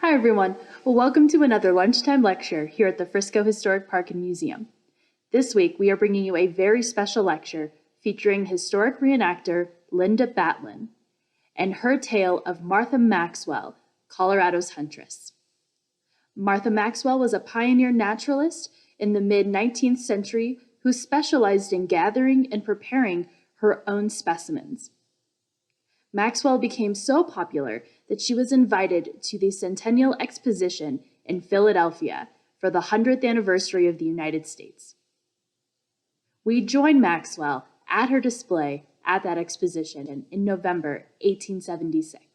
Hi everyone. Well, welcome to another lunchtime lecture here at the Frisco Historic Park and Museum. This week we are bringing you a very special lecture featuring historic reenactor Linda Batlin and her tale of Martha Maxwell, Colorado's Huntress. Martha Maxwell was a pioneer naturalist in the mid-19th century who specialized in gathering and preparing her own specimens. Maxwell became so popular that she was invited to the Centennial Exposition in Philadelphia for the 100th anniversary of the United States. We joined Maxwell at her display at that exposition in November 1876.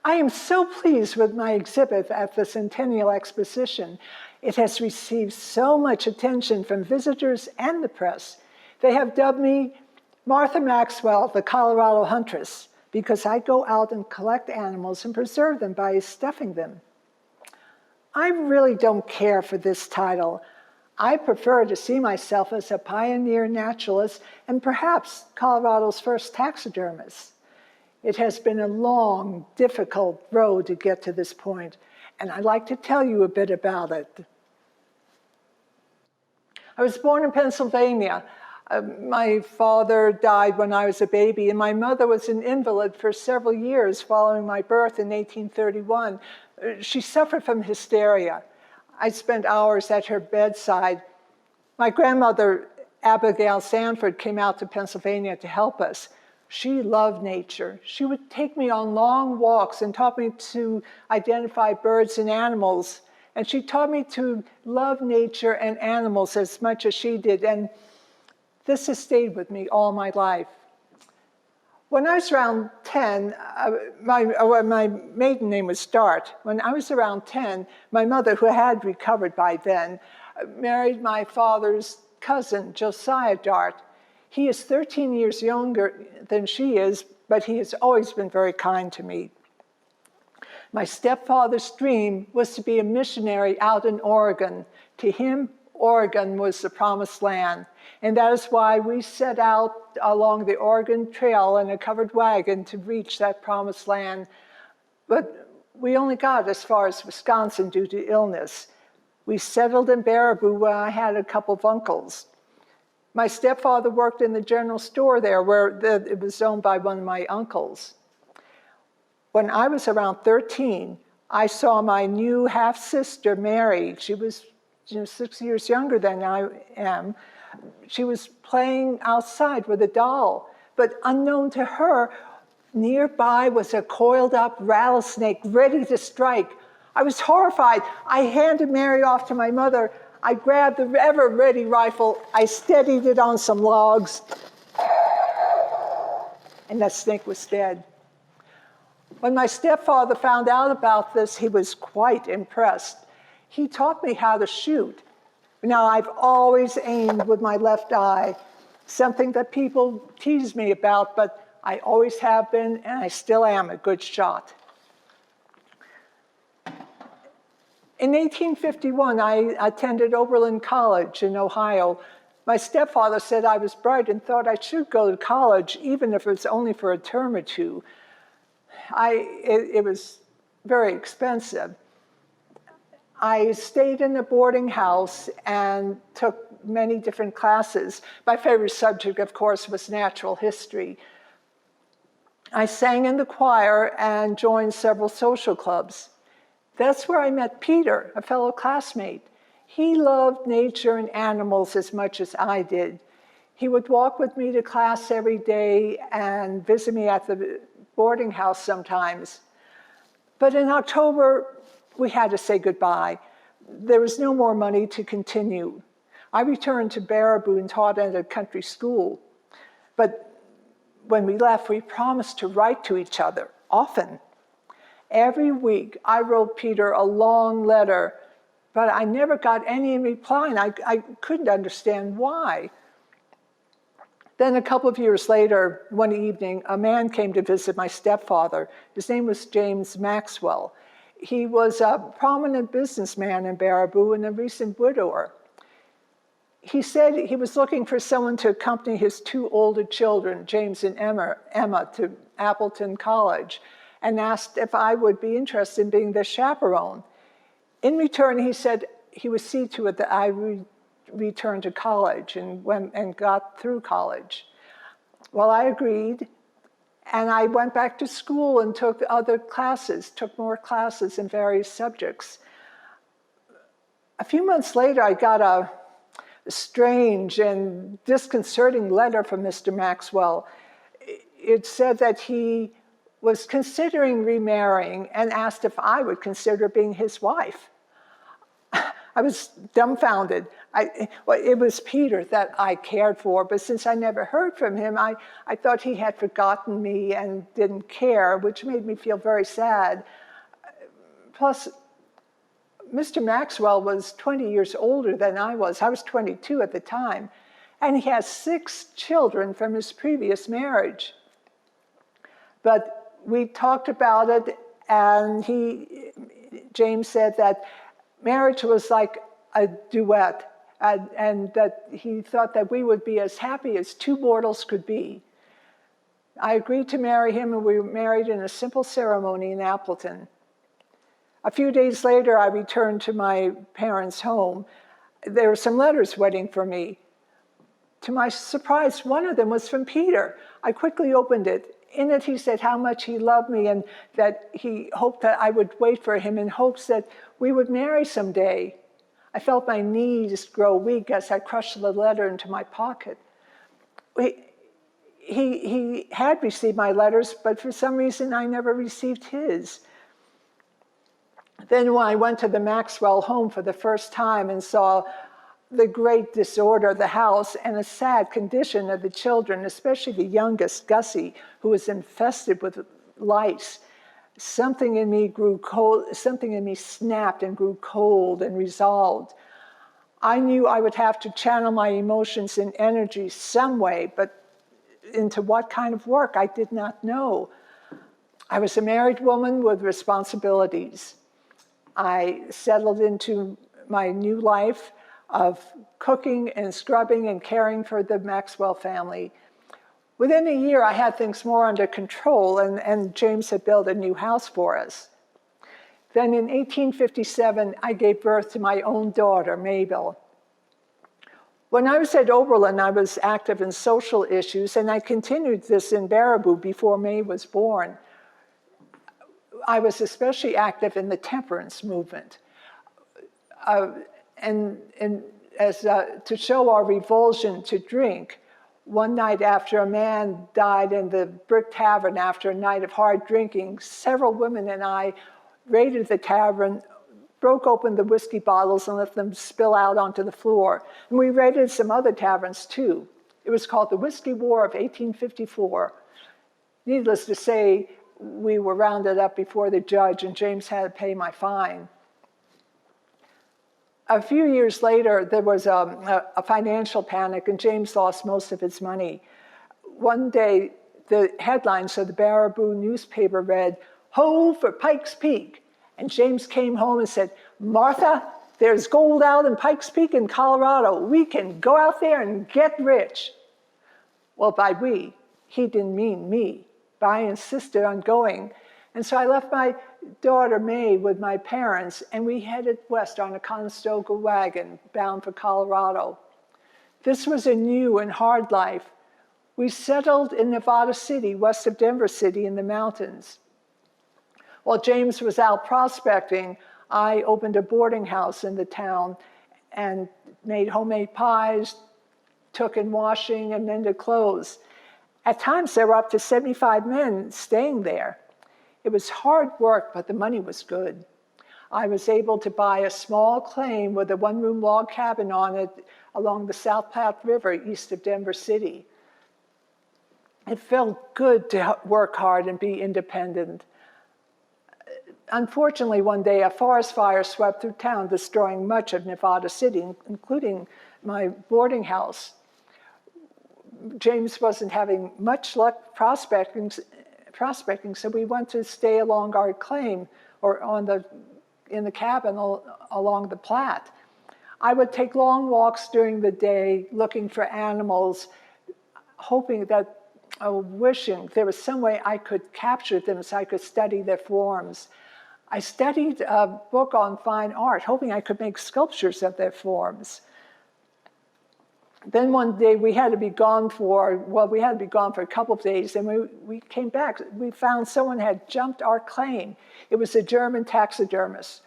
I am so pleased with my exhibit at the Centennial Exposition. It has received so much attention from visitors and the press. They have dubbed me Martha Maxwell, the Colorado Huntress, because I go out and collect animals and preserve them by stuffing them. I really don't care for this title. I prefer to see myself as a pioneer naturalist and perhaps Colorado's first taxidermist. It has been a long, difficult road to get to this point, and I'd like to tell you a bit about it. I was born in Pennsylvania. My father died when I was a baby, and my mother was an invalid for several years following my birth in 1831. She suffered from hysteria. I spent hours at her bedside. My grandmother, Abigail Sanford, came out to Pennsylvania to help us. She loved nature. She would take me on long walks and taught me to identify birds and animals. And she taught me to love nature and animals as much as she did. And this has stayed with me all my life. When I was around 10, my maiden name was Dart. When I was around 10, my mother, who had recovered by then, married my father's cousin, Josiah Dart. He is 13 years younger than she is, but he has always been very kind to me. My stepfather's dream was to be a missionary out in Oregon. To him, Oregon was the promised land. And that is why we set out along the Oregon Trail in a covered wagon to reach that promised land. But we only got as far as Wisconsin due to illness. We settled in Baraboo where I had a couple of uncles. My stepfather worked in the general store there where it was owned by one of my uncles. When I was around 13, I saw my new half-sister, Mary. She was 6 years younger than I am. She was playing outside with a doll, but unknown to her, nearby was a coiled up rattlesnake ready to strike. I was horrified. I handed Mary off to my mother. I grabbed the ever-ready rifle. I steadied it on some logs, and that snake was dead. When my stepfather found out about this, he was quite impressed. He taught me how to shoot. Now, I've always aimed with my left eye, something that people tease me about, but I always have been, and I still am a good shot. In 1851, I attended Oberlin College in Ohio. My stepfather said I was bright and thought I should go to college, even if it was only for a term or two. It was very expensive. I stayed in a boarding house and took many different classes. My favorite subject, of course, was natural history. I sang in the choir and joined several social clubs. That's where I met Peter, a fellow classmate. He loved nature and animals as much as I did. He would walk with me to class every day and visit me at the boarding house sometimes. But in October, we had to say goodbye. There was no more money to continue. I returned to Baraboo and taught at a country school. But when we left, we promised to write to each other often. Every week, I wrote Peter a long letter, but I never got any reply, and I couldn't understand why. Then a couple of years later, one evening, a man came to visit my stepfather. His name was James Maxwell. He was a prominent businessman in Baraboo and a recent widower. He said he was looking for someone to accompany his two older children, James and Emma, to Appleton College. and asked if I would be interested in being the chaperone. In return, he said he would see to it that I returned to college and got through college. Well, I agreed, and I went back to school and took other classes, took more classes in various subjects. A few months later, I got a strange and disconcerting letter from Mr. Maxwell. It said that he was considering remarrying and asked if I would consider being his wife. I was dumbfounded. It was Peter that I cared for, but since I never heard from him, I thought he had forgotten me and didn't care, which made me feel very sad. Plus, Mr. Maxwell was 20 years older than I was. I was 22 at the time, and he has 6 children from his previous marriage. But we talked about it, and James said that marriage was like a duet, and that he thought that we would be as happy as 2 mortals could be. I agreed to marry him, and we were married in a simple ceremony in Appleton. A few days later, I returned to my parents' home. There were some letters waiting for me. To my surprise, one of them was from Peter. I quickly opened it. In it, he said how much he loved me and that he hoped that I would wait for him in hopes that we would marry someday. I felt my knees grow weak as I crushed the letter into my pocket. He had received my letters, but for some reason I never received his. Then when I went to the Maxwell home for the first time and saw the great disorder of the house and the sad condition of the children, especially the youngest, Gussie, who was infested with lice, something in me grew cold, something in me snapped and grew cold and resolved. I knew I would have to channel my emotions and energy some way, but into what kind of work, I did not know. I was a married woman with responsibilities. I settled into my new life of cooking and scrubbing and caring for the Maxwell family. Within a year, I had things more under control, and James had built a new house for us. Then in 1857, I gave birth to my own daughter, Mabel. When I was at Oberlin, I was active in social issues, and I continued this in Baraboo before May was born. I was especially active in the temperance movement. To show our revulsion to drink, one night after a man died in the Brick Tavern after a night of hard drinking, several women and I raided the tavern, broke open the whiskey bottles and let them spill out onto the floor. And we raided some other taverns too. It was called the Whiskey War of 1854. Needless to say, we were rounded up before the judge and James had to pay my fine. A few years later, there was a financial panic and James lost most of his money. One day, the headlines of the Baraboo newspaper read, "Ho for Pikes Peak." And James came home and said, "Martha, there's gold out in Pikes Peak in Colorado. We can go out there and get rich." Well, by we, he didn't mean me, but I insisted on going. And so I left my daughter, May, with my parents, and we headed west on a Conestoga wagon bound for Colorado. This was a new and hard life. We settled in Nevada City, west of Denver City in the mountains. While James was out prospecting, I opened a boarding house in the town and made homemade pies, took in washing, and mended clothes. At times, there were up to 75 men staying there. It was hard work, but the money was good. I was able to buy a small claim with a one-room log cabin on it along the South Platte River east of Denver City. It felt good to work hard and be independent. Unfortunately, one day, a forest fire swept through town, destroying much of Nevada City, including my boarding house. James wasn't having much luck prospecting, so we went to stay along our claim or in the cabin along the Platte. I would take long walks during the day looking for animals, hoping that wishing there was some way I could capture them so I could study their forms. I studied a book on fine art, hoping I could make sculptures of their forms. Then one day we had to be gone for a couple of days, and we came back. We found someone had jumped our claim. It was a German taxidermist.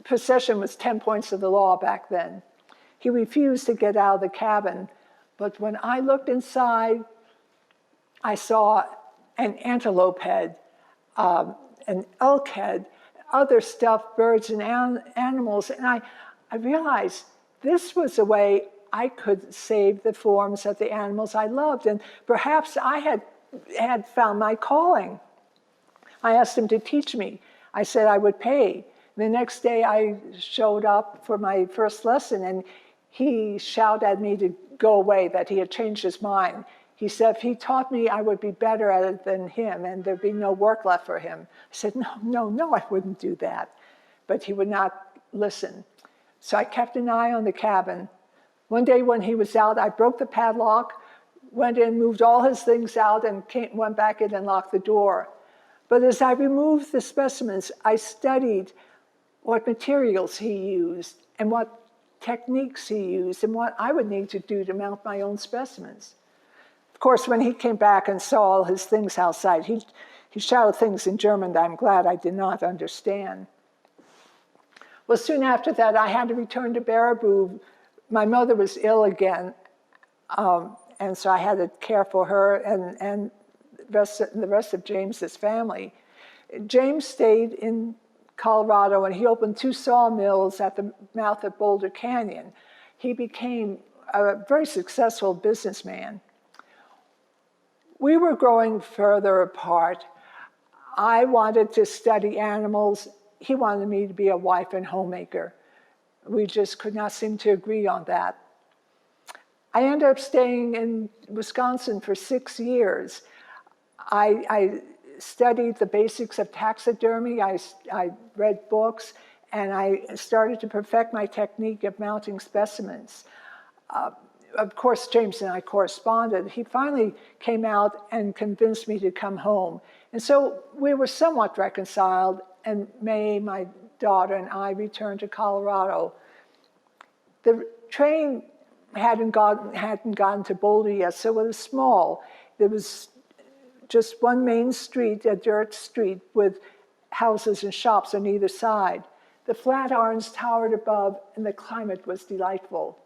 Possession was 10 points of the law back then. He refused to get out of the cabin, but when I looked inside, I saw an antelope head, an elk head, other stuffed birds and animals, and I realized this was a way I could save the forms of the animals I loved, and perhaps I had found my calling. I asked him to teach me. I said I would pay. The next day I showed up for my first lesson, and he shouted at me to go away, that he had changed his mind. He said if he taught me, I would be better at it than him, and there'd be no work left for him. I said, no, I wouldn't do that. But he would not listen. So I kept an eye on the cabin. One day when he was out, I broke the padlock, went in, moved all his things out, and went back in and locked the door. But as I removed the specimens, I studied what materials he used and what techniques he used and what I would need to do to mount my own specimens. Of course, when he came back and saw all his things outside, he shouted things in German that I'm glad I did not understand. Well, soon after that, I had to return to Baraboo. My mother was ill again, and so I had to care for her and the rest of James's family. James stayed in Colorado, and he opened 2 sawmills at the mouth of Boulder Canyon. He became a very successful businessman. We were growing further apart. I wanted to study animals. He wanted me to be a wife and homemaker. We just could not seem to agree on that. I ended up staying in Wisconsin for 6 years. I studied the basics of taxidermy. I read books, and I started to perfect my technique of mounting specimens. Of course, James and I corresponded. He finally came out and convinced me to come home. And so we were somewhat reconciled, and May, my daughter, and I returned to Colorado. The train hadn't gotten to Boulder yet, so it was small. There was just one main street, a dirt street, with houses and shops on either side. The Flatirons towered above, and the climate was delightful.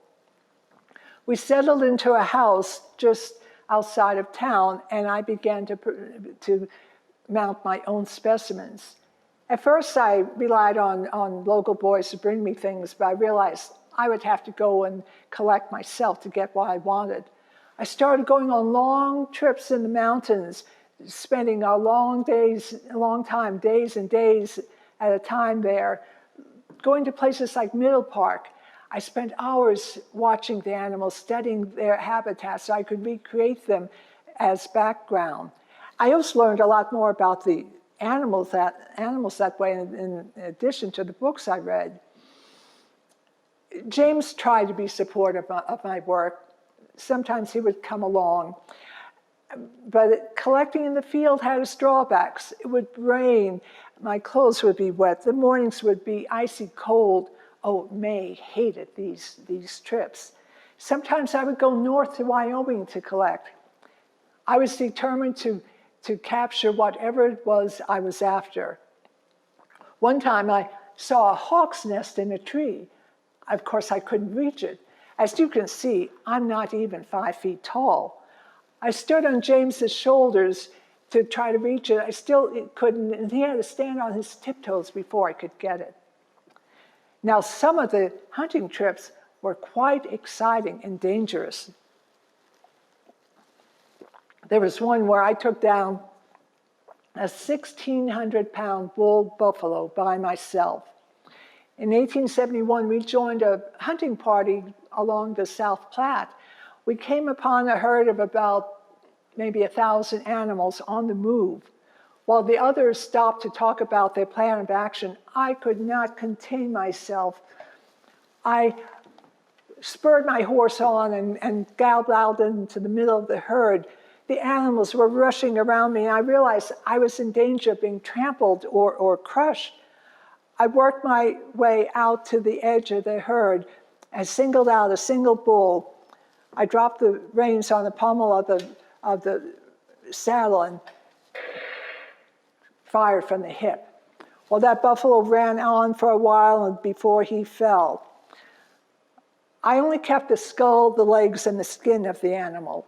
We settled into a house just outside of town, and I began to mount my own specimens. At first, I relied on local boys to bring me things, but I realized I would have to go and collect myself to get what I wanted. I started going on long trips in the mountains, spending a long time, days and days at a time there, going to places like Middle Park. I spent hours watching the animals, studying their habitats so I could recreate them as background. I also learned a lot more about the animals that way in addition to the books I read. James tried to be supportive of my work. Sometimes he would come along. But collecting in the field had its drawbacks. It would rain, my clothes would be wet, the mornings would be icy cold. Oh, May hated these trips. Sometimes I would go north to Wyoming to collect. I was determined to capture whatever it was I was after. One time I saw a hawk's nest in a tree. Of course, I couldn't reach it. As you can see, I'm not even 5 feet tall. I stood on James's shoulders to try to reach it. I still couldn't, and he had to stand on his tiptoes before I could get it. Now, some of the hunting trips were quite exciting and dangerous. There was one where I took down a 1,600-pound bull buffalo by myself. In 1871, we joined a hunting party along the South Platte. We came upon a herd of about maybe 1,000 animals on the move. While the others stopped to talk about their plan of action, I could not contain myself. I spurred my horse on and galloped out into the middle of the herd. The animals were rushing around me, and I realized I was in danger of being trampled or crushed. I worked my way out to the edge of the herd. I singled out a single bull. I dropped the reins on the pommel of the saddle and fired from the hip. Well, that buffalo ran on for a while before he fell. I only kept the skull, the legs, and the skin of the animal.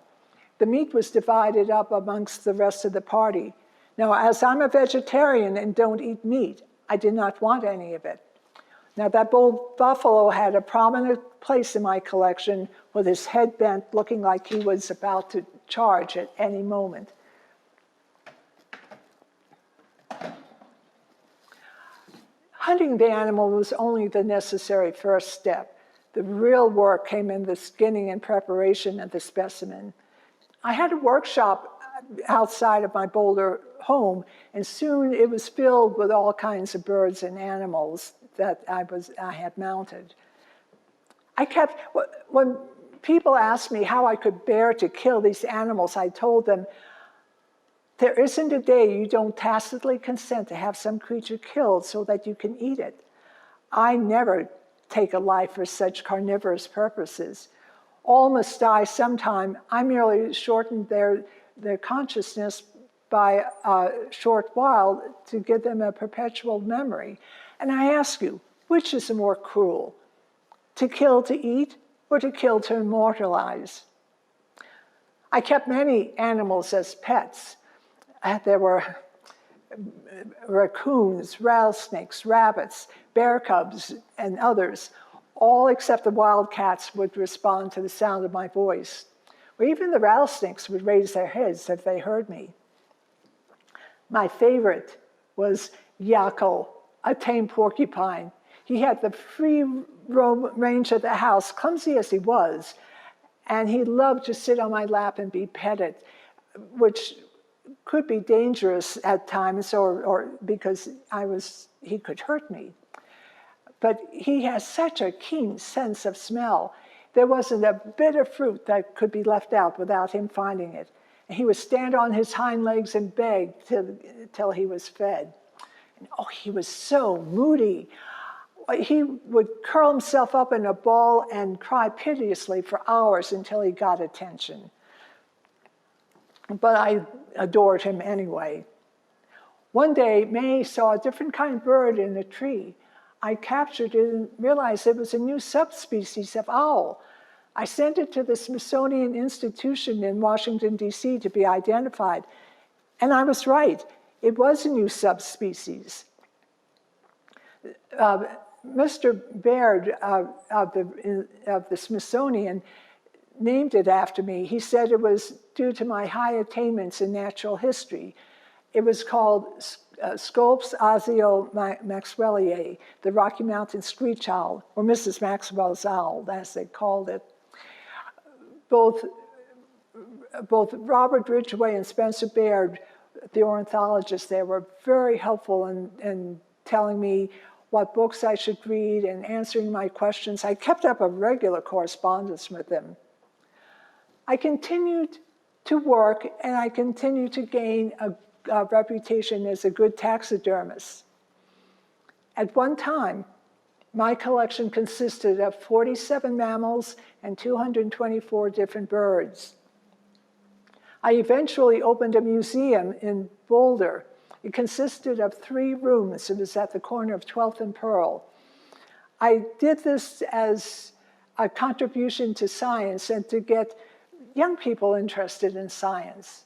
The meat was divided up amongst the rest of the party. Now, as I'm a vegetarian and don't eat meat, I did not want any of it. Now, that bull buffalo had a prominent place in my collection with his head bent, looking like he was about to charge at any moment. Hunting the animal was only the necessary first step. The real work came in the skinning and preparation of the specimen. I had a workshop outside of my Boulder home, and soon it was filled with all kinds of birds and animals that I had mounted. When people asked me how I could bear to kill these animals, I told them, there isn't a day you don't tacitly consent to have some creature killed so that you can eat it. I never take a life for such carnivorous purposes. All must die sometime. I merely shortened their consciousness by a short while to give them a perpetual memory. And I ask you, which is more cruel? To kill to eat or to kill to immortalize? I kept many animals as pets. There were raccoons, rattlesnakes, rabbits, bear cubs, and others. All except the wildcats would respond to the sound of my voice. Or even the rattlesnakes would raise their heads if they heard me. My favorite was Yakko, a tame porcupine. He had the free range of the house, clumsy as he was, and he loved to sit on my lap and be petted, which could be dangerous at times, or because he could hurt me. But he has such a keen sense of smell. There wasn't a bit of fruit that could be left out without him finding it. And he would stand on his hind legs and beg till he was fed. And he was so moody. He would curl himself up in a ball and cry piteously for hours until he got attention. But I adored him anyway. One day, May saw a different kind of bird in a tree. I captured it and realized it was a new subspecies of owl. I sent it to the Smithsonian Institution in Washington, D.C. to be identified. And I was right. It was a new subspecies. Mr. Baird of the Smithsonian named it after me. He said it was due to my high attainments in natural history. It was called Scolps azio maxwelliae, the Rocky Mountain screech owl, or Mrs. Maxwell's owl, as they called it. Both Robert Ridgway and Spencer Baird, the ornithologists there, were very helpful in telling me what books I should read and answering my questions. I kept up a regular correspondence with them. I continued to work, and I continued to gain a reputation as a good taxidermist. At one time, my collection consisted of 47 mammals and 224 different birds. I eventually opened a museum in Boulder. It consisted of 3 rooms. It was at the corner of 12th and Pearl. I did this as a contribution to science and to get young people interested in science.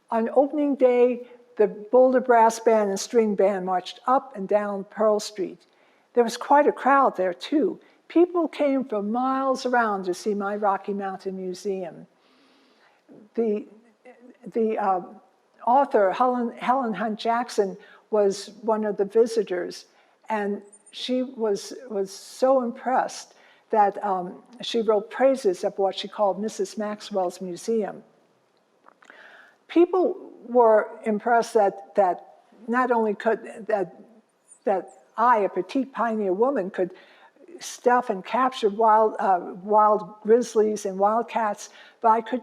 On opening day, the Boulder Brass Band and String Band marched up and down Pearl Street. There was quite a crowd there, too. People came from miles around to see my Rocky Mountain Museum. The author, Helen Hunt Jackson, was one of the visitors, and she was so impressed that she wrote praises of what she called Mrs. Maxwell's museum. People were impressed that not only that I, a petite pioneer woman, could stuff and capture wild grizzlies and wildcats, but I could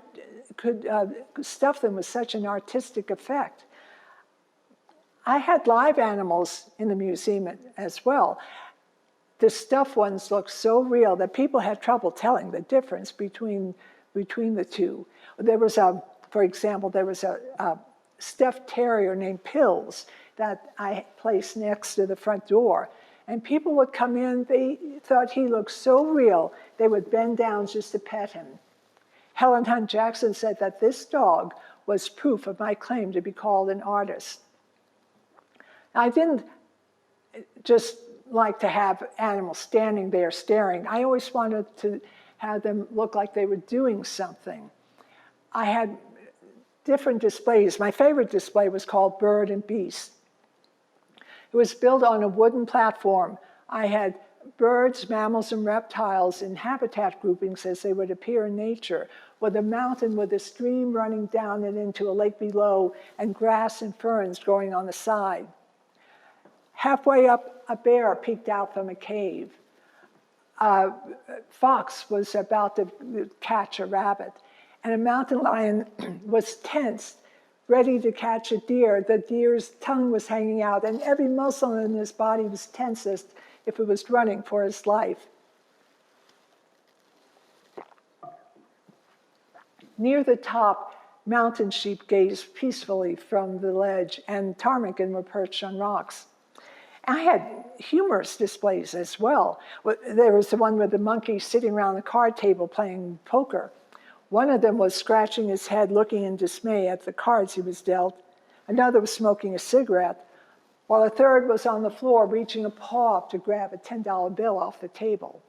stuff them with such an artistic effect. I had live animals in the museum as well. The stuffed ones looked so real that people had trouble telling the difference between the two. For example, there was a stuffed terrier named Pills that I placed next to the front door. And people would come in, they thought he looked so real, they would bend down just to pet him. Helen Hunt Jackson said that this dog was proof of my claim to be called an artist. I didn't just like to have animals standing there staring. I always wanted to have them look like they were doing something. I had different displays. My favorite display was called Bird and Beast. It was built on a wooden platform. I had birds, mammals, and reptiles in habitat groupings as they would appear in nature, with a mountain with a stream running down and into a lake below, and grass and ferns growing on the side. Halfway up, a bear peeked out from a cave. A fox was about to catch a rabbit, and a mountain lion was tense, ready to catch a deer. The deer's tongue was hanging out, and every muscle in his body was tense as if it was running for his life. Near the top, mountain sheep gazed peacefully from the ledge, and ptarmigan were perched on rocks. I had humorous displays as well. There was the one with the monkey sitting around the card table playing poker. One of them was scratching his head, looking in dismay at the cards he was dealt. Another was smoking a cigarette, while a third was on the floor reaching a paw up to grab a $10 bill off the table.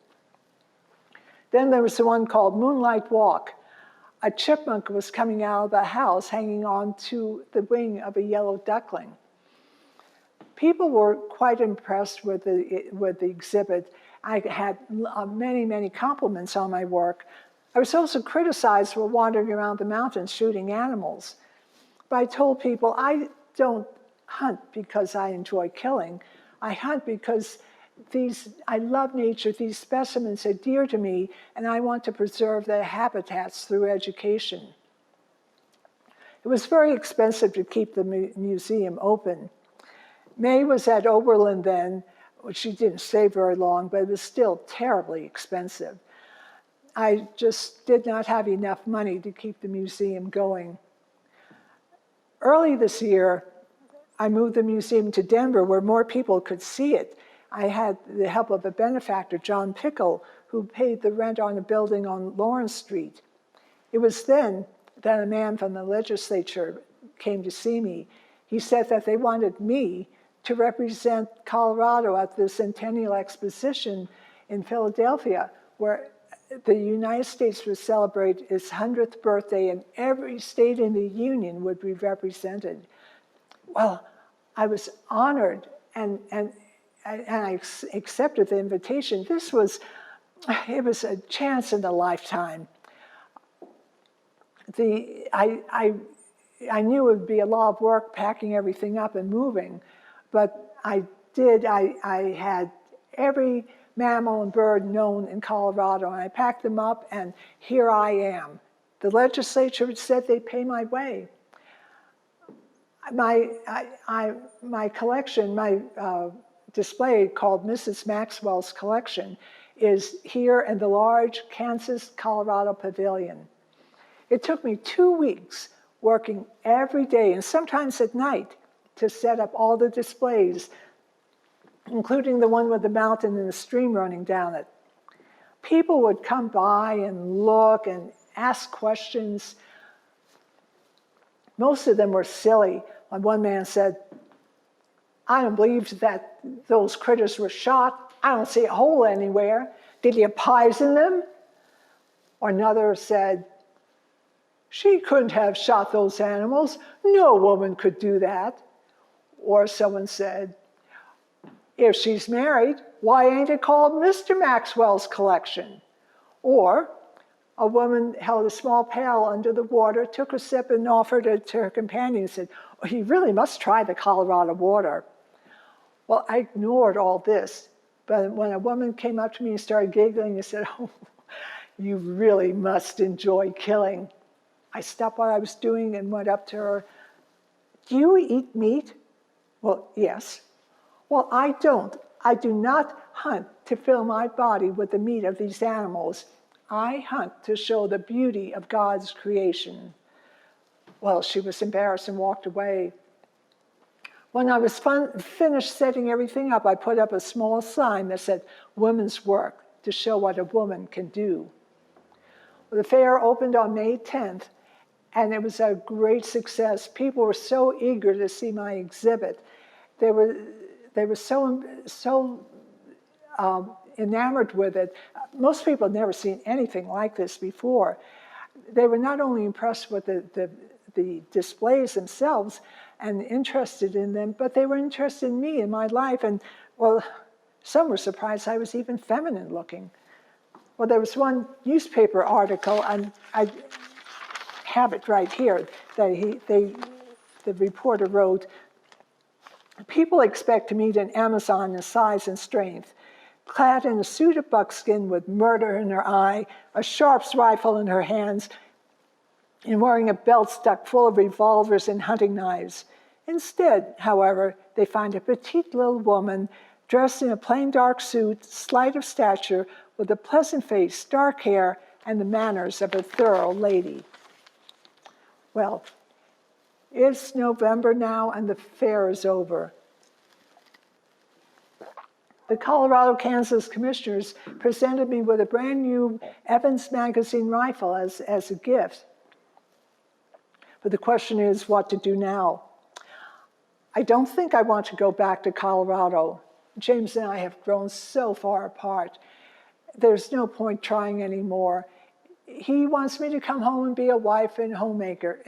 Then there was the one called Moonlight Walk. A chipmunk was coming out of the house, hanging on to the wing of a yellow duckling. People were quite impressed with the exhibit. I had many, many compliments on my work. I was also criticized for wandering around the mountains shooting animals. But I told people, I don't hunt because I enjoy killing. I hunt because I love nature. These specimens are dear to me, and I want to preserve their habitats through education. It was very expensive to keep the museum open. May was at Oberlin then, which she didn't stay very long, but it was still terribly expensive. I just did not have enough money to keep the museum going. Early this year, I moved the museum to Denver where more people could see it. I had the help of a benefactor, John Pickle, who paid the rent on a building on Lawrence Street. It was then that a man from the legislature came to see me. He said that they wanted me to represent Colorado at the Centennial Exposition in Philadelphia, where the United States would celebrate its 100th birthday, and every state in the Union would be represented. Well, I was honored, and I accepted the invitation. It was a chance in a lifetime. I knew it would be a lot of work packing everything up and moving, but I had every mammal and bird known in Colorado, and I packed them up, and here I am. The legislature said they'd pay my way. My collection, my display called Mrs. Maxwell's Collection, is here in the large Kansas, Colorado Pavilion. It took me 2 weeks working every day, and sometimes at night, to set up all the displays, including the one with the mountain and the stream running down it. People would come by and look and ask questions. Most of them were silly. One man said, "I don't believe that those critters were shot. I don't see a hole anywhere. Did you poison them?" Or another said, "She couldn't have shot those animals. No woman could do that." Or someone said, "If she's married, why ain't it called Mr. Maxwell's Collection?" Or a woman held a small pail under the water, took a sip and offered it to her companion and said, "Oh, you really must try the Colorado water." Well, I ignored all this, but when a woman came up to me and started giggling and said, "Oh, you really must enjoy killing," I stopped what I was doing and went up to her. Do you eat meat? Well, yes. Well, I don't. I do not hunt to fill my body with the meat of these animals. I hunt to show the beauty of God's creation. Well, she was embarrassed and walked away. When I was finished setting everything up, I put up a small sign that said, "Women's Work," to show what a woman can do. The fair opened on May 10th, and it was a great success. People were so eager to see my exhibit. They were so enamored with it. Most people had never seen anything like this before. They were not only impressed with the displays themselves and interested in them, but they were interested in me and my life. And, well, some were surprised I was even feminine looking. Well, there was one newspaper article, and I have it right here, that the reporter wrote, "People expect to meet an Amazon in size and strength, clad in a suit of buckskin with murder in her eye, a Sharps rifle in her hands, and wearing a belt stuck full of revolvers and hunting knives. Instead, however, they find a petite little woman dressed in a plain dark suit, slight of stature, with a pleasant face, dark hair, and the manners of a thorough lady." Well, it's November now, and the fair is over. The Colorado-Kansas commissioners presented me with a brand new Evans magazine rifle as a gift. But the question is what to do now. I don't think I want to go back to Colorado. James and I have grown so far apart. There's no point trying anymore. He wants me to come home and be a wife and homemaker.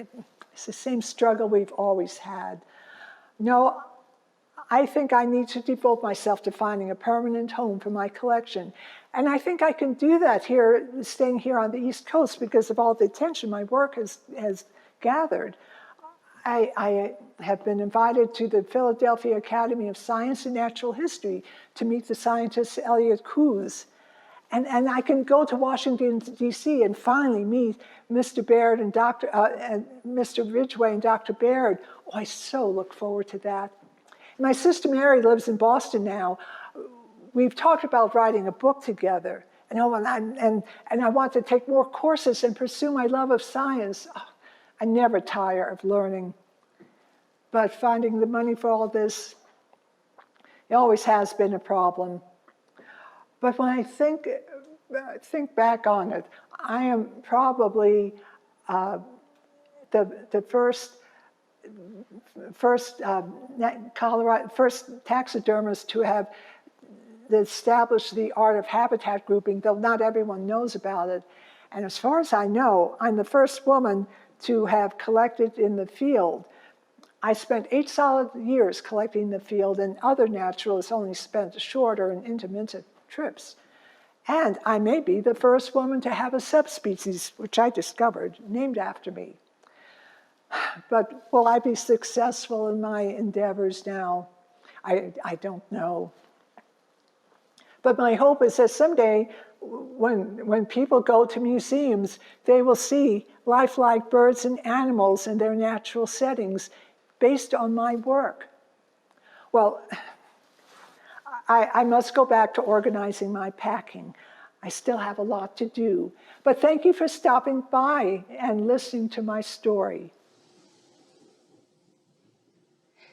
It's the same struggle we've always had. No, I think I need to devote myself to finding a permanent home for my collection. And I think I can do that here, staying here on the East Coast, because of all the attention my work has gathered. I have been invited to the Philadelphia Academy of Science and Natural History to meet the scientist Elliott Cruz. And I can go to Washington, D.C. and finally meet Mr. Baird and Mr. Ridgway and Dr. Baird. Oh, I so look forward to that. My sister Mary lives in Boston now. We've talked about writing a book together. And I want to take more courses and pursue my love of science. Oh, I never tire of learning. But finding the money for all this, it always has been a problem. But when I think back on it, I am probably the first taxidermist to have established the art of habitat grouping, though not everyone knows about it. And as far as I know, I'm the first woman to have collected in the field. I spent 8 solid years collecting in the field, and other naturalists only spent shorter and intermittent trips. And I may be the first woman to have a subspecies, which I discovered, named after me. But will I be successful in my endeavors now? I don't know. But my hope is that someday, when people go to museums, they will see lifelike birds and animals in their natural settings based on my work. Well, I must go back to organizing my packing. I still have a lot to do. But thank you for stopping by and listening to my story.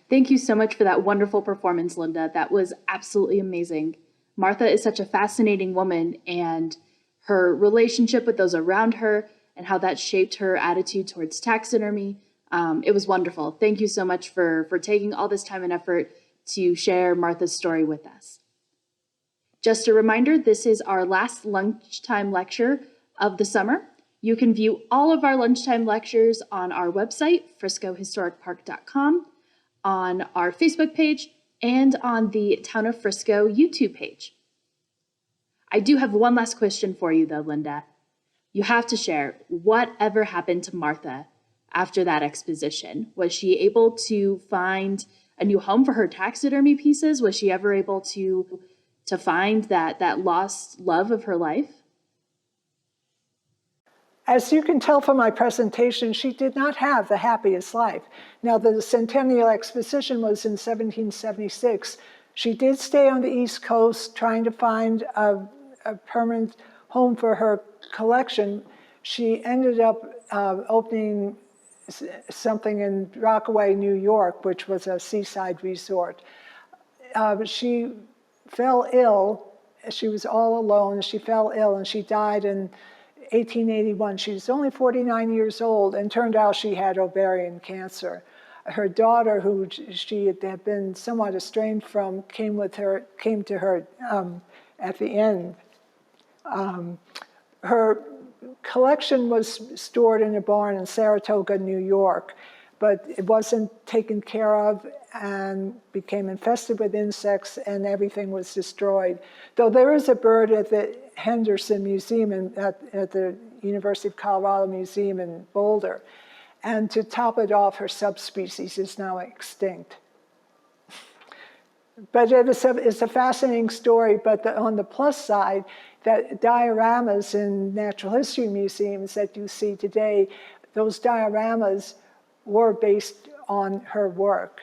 Thank you so much for that wonderful performance, Linda. That was absolutely amazing. Martha is such a fascinating woman, and her relationship with those around her and how that shaped her attitude towards taxidermy. It was wonderful. Thank you so much for taking all this time and effort to share Martha's story with us. Just a reminder, this is our last lunchtime lecture of the summer. You can view all of our lunchtime lectures on our website, friscohistoricpark.com, on our Facebook page, and on the Town of Frisco YouTube page. I do have one last question for you, though, Linda. You have to share whatever happened to Martha after that exposition. Was she able to find a new home for her taxidermy pieces? Was she ever able to find that lost love of her life? As you can tell from my presentation, she did not have the happiest life. Now, the Centennial Exposition was in 1776. She did stay on the East Coast trying to find a permanent home for her collection. She ended up opening something in Rockaway, New York, which was a seaside resort. She fell ill. She was all alone. She fell ill and she died in 1881. She was only 49 years old, and turned out she had ovarian cancer. Her daughter, who she had been somewhat estranged from, came to her at the end. Her collection was stored in a barn in Saratoga, New York, but it wasn't taken care of and became infested with insects, and everything was destroyed. Though there is a bird at the Henderson Museum at the University of Colorado Museum in Boulder. And to top it off, her subspecies is now extinct. But it's a fascinating story, but on the plus side, that dioramas in natural history museums that you see today, those dioramas were based on her work.